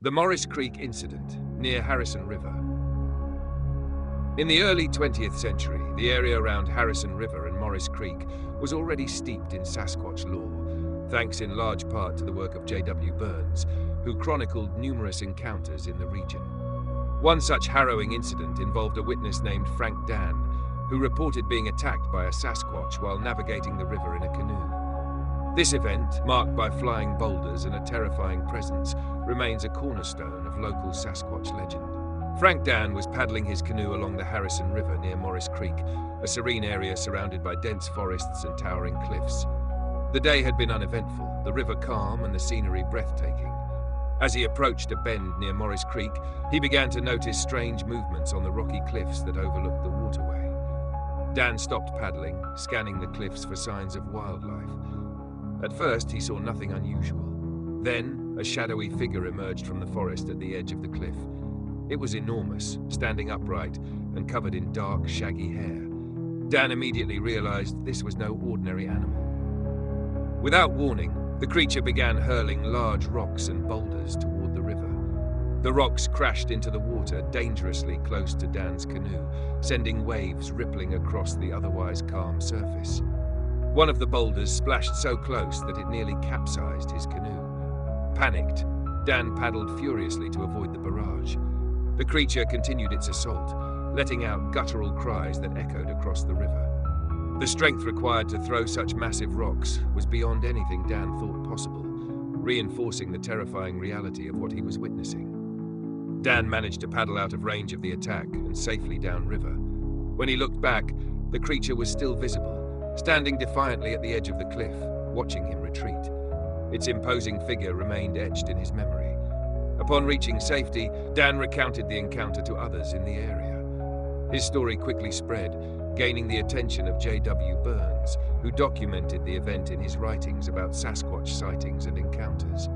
The Morris Creek Incident, near Harrison River. In the early 20th century, the area around Harrison River and Morris Creek was already steeped in Sasquatch lore, thanks in large part to the work of J.W. Burns, who chronicled numerous encounters in the region. One such harrowing incident involved a witness named Frank Dan, who reported being attacked by a Sasquatch while navigating the river in a canoe. This event, marked by flying boulders and a terrifying presence, remains a cornerstone of local Sasquatch legend. Frank Dan was paddling his canoe along the Harrison River near Morris Creek, a serene area surrounded by dense forests and towering cliffs. The day had been uneventful, the river calm and the scenery breathtaking. As he approached a bend near Morris Creek, he began to notice strange movements on the rocky cliffs that overlooked the waterway. Dan stopped paddling, scanning the cliffs for signs of wildlife. At first, he saw nothing unusual. Then, a shadowy figure emerged from the forest at the edge of the cliff. It was enormous, standing upright and covered in dark, shaggy hair. Dan immediately realized this was no ordinary animal. Without warning, the creature began hurling large rocks and boulders toward the river. The rocks crashed into the water dangerously close to Dan's canoe, sending waves rippling across the otherwise calm surface. One of the boulders splashed so close that it nearly capsized his canoe. Panicked, Dan paddled furiously to avoid the barrage. The creature continued its assault, letting out guttural cries that echoed across the river. The strength required to throw such massive rocks was beyond anything Dan thought possible, reinforcing the terrifying reality of what he was witnessing. Dan managed to paddle out of range of the attack and safely downriver. When he looked back, the creature was still visible, standing defiantly at the edge of the cliff, watching him retreat. Its imposing figure remained etched in his memory. Upon reaching safety, Dan recounted the encounter to others in the area. His story quickly spread, gaining the attention of J.W. Burns, who documented the event in his writings about Sasquatch sightings and encounters.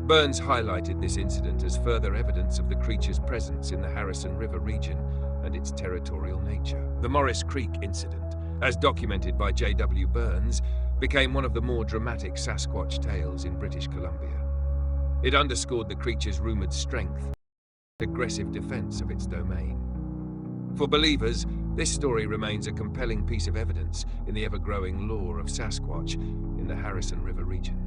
Burns highlighted this incident as further evidence of the creature's presence in the Harrison River region and its territorial nature. The Morris Creek Incident, as documented by J.W. Burns, became one of the more dramatic Sasquatch tales in British Columbia. It underscored the creature's rumored strength and aggressive defense of its domain. For believers, this story remains a compelling piece of evidence in the ever-growing lore of Sasquatch in the Harrison River region.